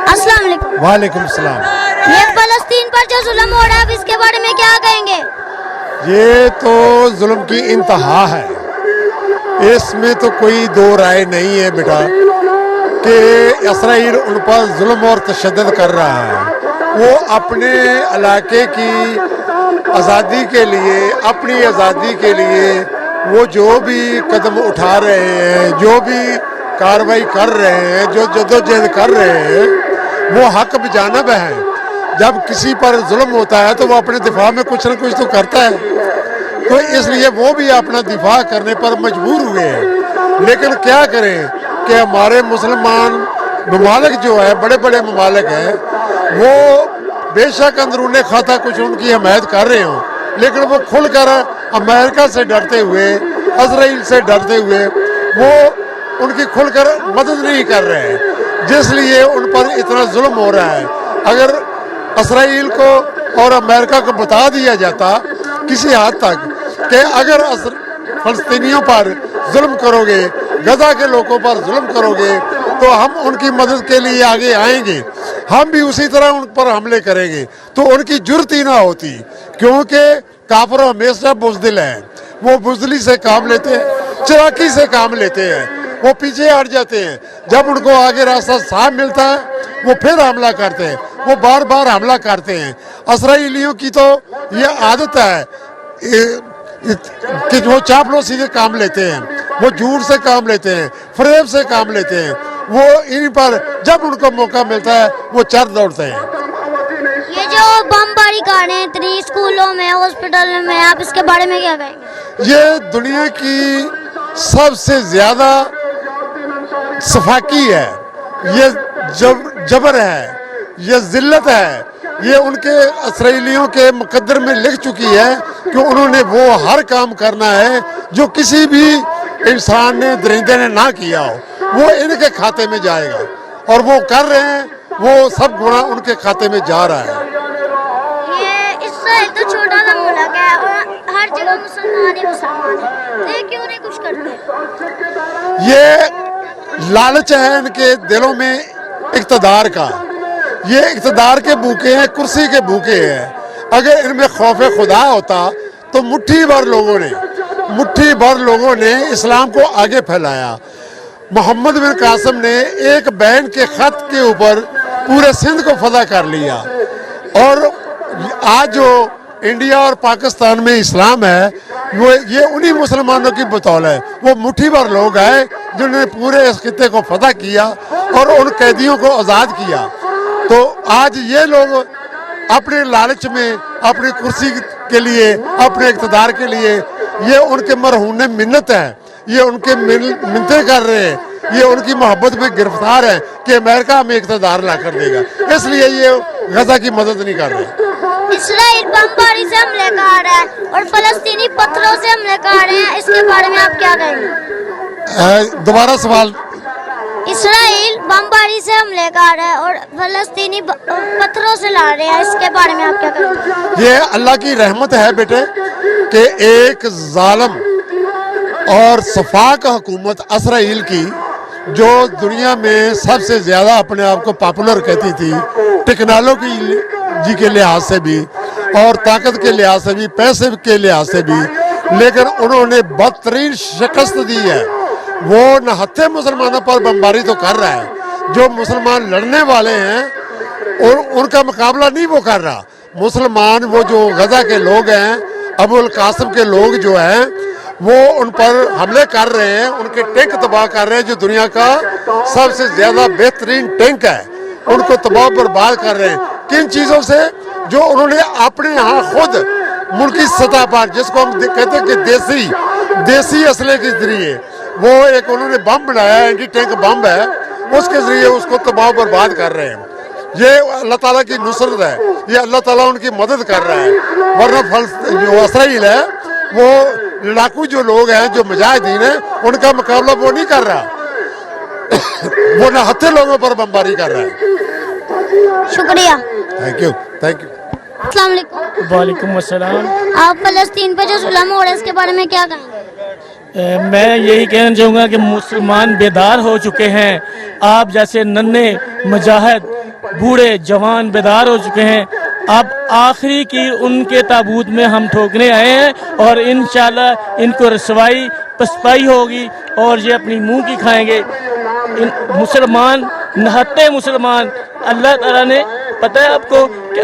अस्सलाम वालेकुम। वालेकुम सलाम। ये फलस्तीन पर जो जुल्म हो रहा है, आप इसके बारे में क्या कहेंगे? ये तो जुल्म की इंतहा है, इसमें तो कोई दो राय नहीं है बेटा कि इसराइल उन पर जुल्म और तशद्दुद कर रहा है। वो अपने इलाके की आज़ादी के लिए, अपनी आज़ादी के लिए वो जो भी कदम उठा रहे हैं, जो भी कार्रवाई कर रहे हैं, जो जद्दोजहद कर रहे हैं, वो हक बजानब है। जब किसी पर जुल्म होता है तो वो अपने दिफा में कुछ न कुछ तो करता है, तो इसलिए वो भी अपना दिफा करने पर मजबूर हुए हैं। लेकिन क्या करें कि हमारे मुसलमान ममालिक जो है, बड़े बड़े ममालिक हैं, वो बेशक अंदरूनी खाता कुछ उनकी हमायत कर रहे हों, लेकिन वो खुलकर अमेरिका से डरते हुए, इजराइल से डरते हुए वो उनकी खुलकर मदद नहीं कर रहे हैं, जिसलिए उन पर इतना जुल्म हो रहा है। अगर इस्राइल को और अमेरिका को बता दिया जाता किसी हद तक कि अगर फलस्तीनियों पर जुल्म करोगे, गजा के लोगों पर जुल्म करोगे, तो हम उनकी मदद के लिए आगे आएंगे, हम भी उसी तरह उन पर हमले करेंगे, तो उनकी जुर्त ही ना होती। क्योंकि काफिर हमेशा बुज़दिल हैं, वो बुज़दिली से काम लेते हैं, चलाकी से काम लेते हैं, वो पीछे हट जाते हैं। जब उनको आगे रास्ता साफ मिलता है वो फिर हमला करते हैं, वो बार बार हमला करते हैं। इसराइलियों की तो ये आदत है कि वो चापलूसी से काम लेते हैं, वो झूठ से काम लेते हैं, फरेब से काम लेते हैं। वो इन पर जब उनको मौका मिलता है वो चढ़ दौड़ते हैं। ये जो बमबारी कर रहे हैं इतनी स्कूलों में, हॉस्पिटल में, आप इसके बारे में क्या कहेंगे? ये दुनिया की सबसे ज्यादा सफाकी है, ये जबर है, ये जिल्लत है। ये उनके इसराइलियों के मुकद्दर में लिख चुकी है कि उन्होंने वो हर काम करना है जो किसी भी इंसान ने, दरिंदे ने ना किया हो, वो इनके खाते में जाएगा, और वो कर रहे हैं। वो सब गुनाह उनके खाते में जा रहा है। ये इसराइल तो छोटा सा मुल्क है और हर जगह मुसलमान ही मुसलमान है, तो ये क्यों नहीं कुछ करते? ये लालच है इनके दिलों में इक़्तिदार का, ये इक़्तिदार के भूखे हैं, कुर्सी के भूखे हैं। अगर इनमें खौफ खुदा होता तो मुट्ठी भर लोगों ने इस्लाम को आगे फैलाया। मोहम्मद बिन कासिम ने एक बहन के खत के ऊपर पूरे सिंध को फतह कर लिया, और आज जो इंडिया और पाकिस्तान में इस्लाम है वो ये उन्हीं मुसलमानों की बतौल है। वो मुट्ठी भर लोग हैं जिन्होंने पूरे इस खित्ते को फतह किया और उन कैदियों को आज़ाद किया। तो आज ये लोग अपने लालच में, अपनी कुर्सी के लिए, अपने इक़्तिदार के लिए, ये उनके मरहून मिन्नत है, ये उनके मिन्नतें कर रहे हैं, ये उनकी मोहब्बत में गिरफ्तार है कि अमेरिका हमें इक़्तिदार ला कर देगा, इसलिए ये गजा की मदद नहीं कर रहे। इसराइल बमबारी से हमले कर रहा है और फलस्तीनी पत्थरों से हमले कर रहे हैं, इसके बारे में आप क्या कहेंगे? दोबारा सवाल। इसराइल बमबारी से हमले कर रहा है और फलस्तीनी पत्थरों से लड़ रहे हैं, इसके बारे में आप क्या कहेंगे? ये अल्लाह की रहमत है बेटे कि एक जालिम और सफाक हुकूमत इसराइल की, जो दुनिया में सबसे ज़्यादा अपने आप को पॉपुलर कहती थी, टेक्नोलॉजी के लिहाज से भी और ताकत के लिहाज से भी, पैसे के लिहाज से भी, लेकिन उन्होंने बदतरीन शिकस्त दी है। वो नहत्थे मुसलमानों पर बमबारी तो कर रहा है, जो मुसलमान लड़ने वाले हैं और उनका मुकाबला नहीं वो कर रहा। मुसलमान वो जो गजा के लोग हैं, अबुल कासिम के लोग जो हैं, वो उन पर हमले कर रहे हैं, उनके टैंक तबाह कर रहे हैं, जो दुनिया का सबसे ज़्यादा बेहतरीन टैंक है, उनको तबाह बर्बाद कर रहे हैं। किन चीज़ों से? जो उन्होंने अपने यहाँ खुद मुल्की सतह पर, जिसको हम कहते हैं कि देसी असले के जरिए, वो एक उन्होंने बम बनाया, एंटी टैंक बम है, उसके जरिए उसको तबाह बर्बाद कर रहे हैं। ये अल्लाह ताला की नुसरत है, ये अल्लाह ताला उनकी मदद कर रहा है। वरना जो इसराइल है, वो लड़ाकू जो लोग हैं, जो मुजाहिदीन हैं, उनका मुकाबला वो नहीं कर रहा, वो नहत्थे लोगों पर बमबारी कर रहा है। शुक्रिया। Thank you, thank you. अस्सलाम वालेकुम। वालेकुम अस्सलाम। आप फलस्तीन पर जो जुल्म हो रहा है इसके बारे में क्या कहेंगे? मैं यही कहना चाहूँगा कि मुसलमान बेदार हो चुके हैं। आप जैसे नन्हे मुजाहिद बूढ़े जवान बेदार हो चुके हैं। अब आखिरी की उनके ताबूत में हम ठोकने आए हैं और इंशाल्लाह इनको रसवाई पसपाई होगी और ये अपनी मुंह की खाएंगे। इन मुसलमान नहत्ते मुसलमान, अल्लाह ताला ने पता है आपको कि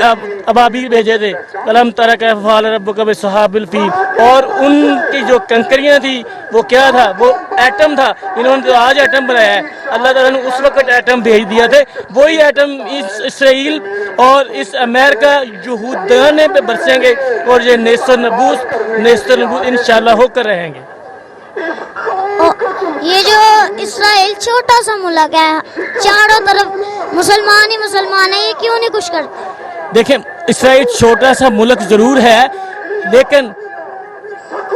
अबाबील भेजे थे, कलम तरा कैफ़ फ़अल रब्बुका बिस्सहाबिल फ़ील, और उनकी जो कंकरियां थी वो क्या था, वो एटम था। इन्होंने तो आज एटम बनाया है, अल्लाह ताला ने उस वक्त एटम भेज दिया थे। वही एटम इस इसराइल और इस अमेरिका यहूदाने पे बरसेंगे और ये नेस्तो नबूस इंशाल्लाह होकर रहेंगे। ये जो इसराइल छोटा सा मुल्क है, चारों तरफ मुसलमान ही मुसलमान है, ये क्यों नहीं कुछ करते? देखें, इसराइल छोटा सा मुल्क जरूर है, लेकिन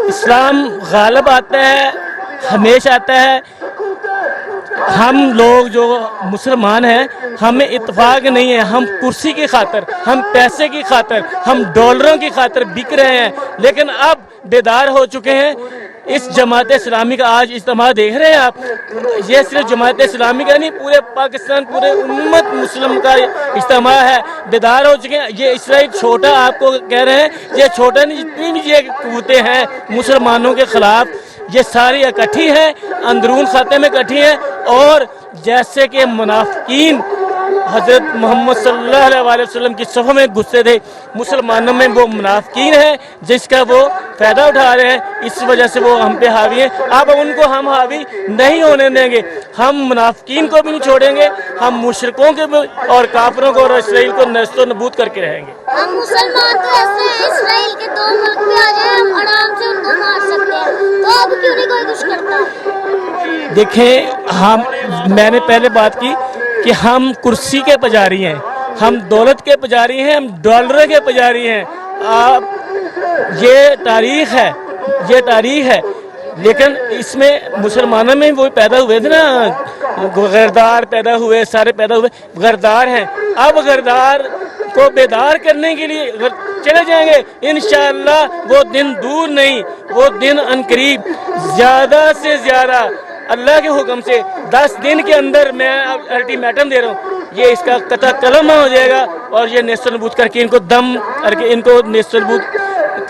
इस्लाम गालिब आता है, हमेशा आता है। हम लोग जो मुसलमान हैं, हमें इत्तेफाक नहीं है। हम कुर्सी की खातर, हम पैसे की खातर, हम डॉलरों की खातर बिक रहे हैं, लेकिन अब बेदार हो चुके हैं। इस जमात इस्लामी का आज इज्तिमा देख रहे हैं आप, ये सिर्फ जमात इस्लामी का नहीं, पूरे पाकिस्तान, पूरे उम्मत मुस्लिम का इज्तिमा है। बेदार हो चुके हैं। ये इसराइल छोटा, आपको कह रहे हैं, ये छोटा नहीं, जितनी भी ये कुव्वतें हैं मुसलमानों के खिलाफ, ये सारी इकट्ठी हैं, अंदरून खाते में इकट्ठी हैं। और जैसे कि मुनाफिकीन हज़रत मोहम्मद सल्लल्लाहु अलैहि वसल्लम की सफ़ में घुसते थे, मुसलमानों में वो मुनाफिकीन हैं जिसका वो फ़ायदा उठा रहे हैं, इस वजह से वो हम पे हावी हैं। अब उनको हम हावी नहीं होने देंगे। हम मुनाफिकीन को भी नहीं छोड़ेंगे, हम मुशरिकों के भी और काफिरों को और इसराइल को नस्तो नबूद करके रहेंगे। हम मुसलमान तो ऐसे हैं, इसराइल के 2 मुल्क पे आ जाए, हम आराम से उनको मार सकते हैं, तो अब क्यों नहीं कोई कुछ करता? देखें, मैंने पहले बात की कि हम कुर्सी के पुजारी हैं, हम दौलत के पुजारी हैं, हम डॉलर के पुजारी हैं। आप ये तारीख है, ये तारीख है, लेकिन इसमें मुसलमानों में वो पैदा हुए थे ना, गरदार पैदा हुए, सारे पैदा हुए गरदार हैं। अब गरदार को बेदार करने के लिए चले जाएंगे, इंशाअल्लाह वो दिन दूर नहीं, वो दिन अनकरीब। ज़्यादा से ज़्यादा अल्लाह के हुक्म से 10 दिन के अंदर मैं अल्टीमेटम दे रहा हूँ, ये इसका कता कलम हो जाएगा और ये नेस्तो नबूद करके इनको दम करके इनको नेस्तो नबूद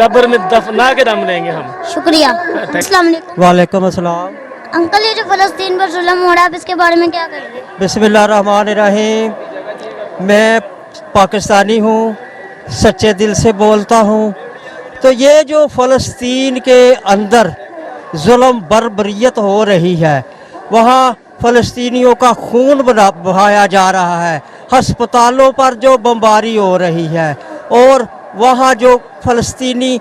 कब्र में दफना के दम लेंगे हम। शुक्रिया। अस्सलाम वालेकुम। वालेकुम अस्सलाम। अंकल, ये जो फ़लस्तीन पर जुल्म हो रहा है, इसके बारे में क्या कहेंगे? बिस्मिल्लाहिर्रहमानिर्रहीम। मैं पाकिस्तानी हूँ, सच्चे दिल से बोलता हूँ। तो ये जो फ़लस्तीन के अंदर जुल्म बर्बरियत हो रही है, वहाँ फ़लस्तीनियों का खून बहाया जा रहा है, हस्पतालों पर जो बमबारी हो रही है, और वहाँ जो फ़लस्तीनी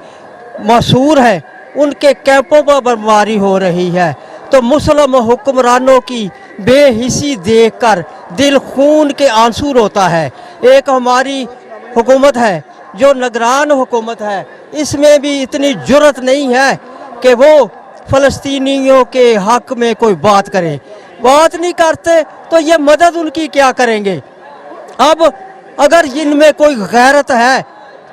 मसूर है उनके कैंपों पर बमबारी हो रही है। तो मुस्लिम हुक्मरानों की बेहिसी देखकर दिल खून के आंसू रोता है। एक हमारी हुकूमत है जो निगरान हुकूमत है, इसमें भी इतनी जुर्रत नहीं है कि वो फ़लस्तीनियों के हक़ में कोई बात करे। बात नहीं करते तो ये मदद उनकी क्या करेंगे? अब अगर इनमें कोई गैरत है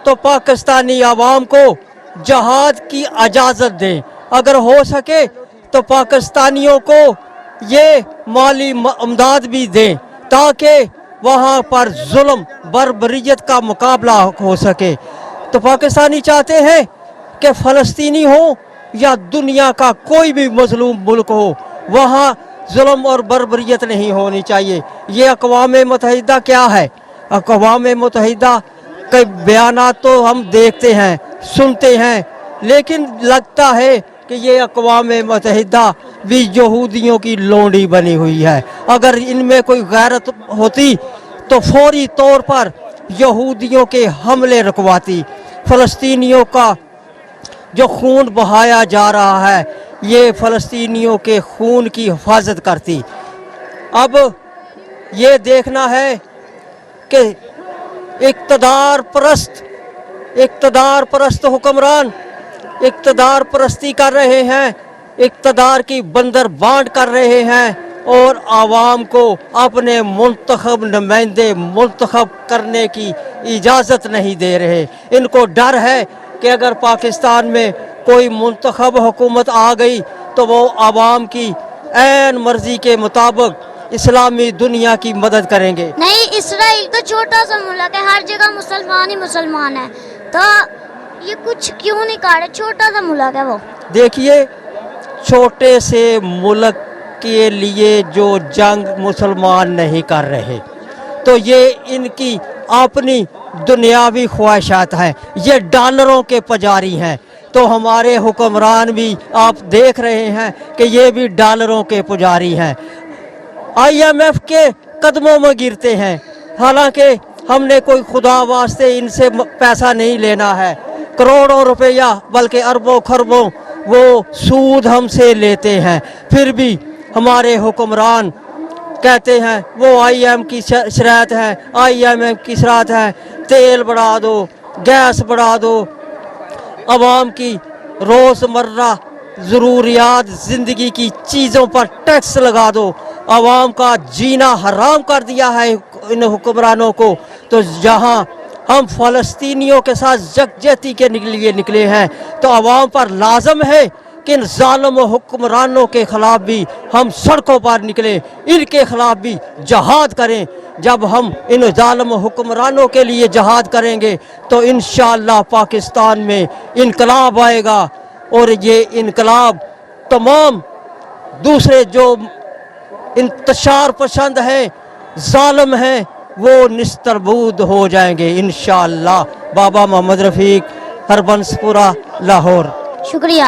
तो पाकिस्तानी आवाम को जहाद की इजाज़त दें, अगर हो सके तो पाकिस्तानियों को ये माली इमदाद भी दें ताकि वहाँ पर जुल्म बर्बरियत का मुकाबला हो सके। तो पाकिस्तानी चाहते हैं कि फ़लस्तीनी हो या दुनिया का कोई भी मज़लूम मुल्क हो, वहाँ जुल्म और बर्बरियत नहीं होनी चाहिए। ये अक़वाम मुत्तहिदा क्या है? अक़वाम मुत्तहिदा के बयानात तो हम देखते हैं, सुनते हैं, लेकिन लगता है कि ये अक़वाम मुत्तहिदा भी यहूदियों की लोंडी बनी हुई है। अगर इनमें कोई गैरत होती तो फौरी तौर पर यहूदियों के हमले रुकवाती। फ़लस्तीनियों का जो खून बहाया जा रहा है, ये फ़लस्तीनियों के खून की हिफाजत करती। अब ये देखना है कि इक़्तिदार परस्त हुक्मरान इक़्तिदार परस्ती कर रहे हैं, इक़्तिदार की बंदर बांट कर रहे हैं और आवाम को अपने मुंतखब नुमाइंदे मुंतखब करने की इजाज़त नहीं दे रहे। इनको डर है कि अगर पाकिस्तान में कोई मुंतखब हुकूमत आ गई तो वो आवाम की ऐन मर्ज़ी के मुताबिक इस्लामी दुनिया की मदद करेंगे। नहीं, اسرائیل تو چھوٹا سا ملک ہے, ہر جگہ مسلمان ہی مسلمان ہے, تو یہ کچھ کیوں نہیں کر رہے؟ چھوٹا سا ملک ہے وہ. دیکھیے چھوٹے سے ملک کے لیے جو جنگ مسلمان نہیں کر رہے تو یہ ان کی اپنی دنیاوی خواہشات ہیں, یہ ڈالروں کے پجاری ہیں. تو ہمارے حکمران بھی آپ دیکھ رہے ہیں کہ یہ بھی ڈالروں کے پجاری ہیں, IMF کے قدموں میں گرتے ہیں. حالانکہ ہم نے کوئی خدا واسطے ان سے پیسہ نہیں لینا ہے, کروڑوں روپیہ بلکہ اربوں خربوں وہ سود ہم سے لیتے ہیں, پھر بھی ہمارے حکمران کہتے ہیں وہ IMF کی شرائط ہے, IMF کی شرائط ہے, تیل بڑھا دو, گیس بڑھا دو, عوام کی روزمرہ ضروریات زندگی کی چیزوں پر ٹیکس لگا دو, عوام کا جینا حرام کر دیا ہے ان حکمرانوں کو. تو جہاں ہم فلسطینیوں کے ساتھ یکجہتی کے لیے نکلے ہیں تو عوام پر لازم ہے کہ ان ظالم و حکمرانوں کے خلاف بھی ہم سڑکوں پر نکلیں, ان کے خلاف بھی جہاد کریں. جب ہم ان ظالم و حکمرانوں کے لیے جہاد کریں گے تو انشاءاللہ پاکستان میں انقلاب آئے گا, اور یہ انقلاب تمام دوسرے جو انتشار پسند ہیں, ظالم ہیں, وہ نستربود ہو جائیں گے انشاءاللہ. بابا محمد رفیق, ہربنس پورہ, لاہور. شکریہ.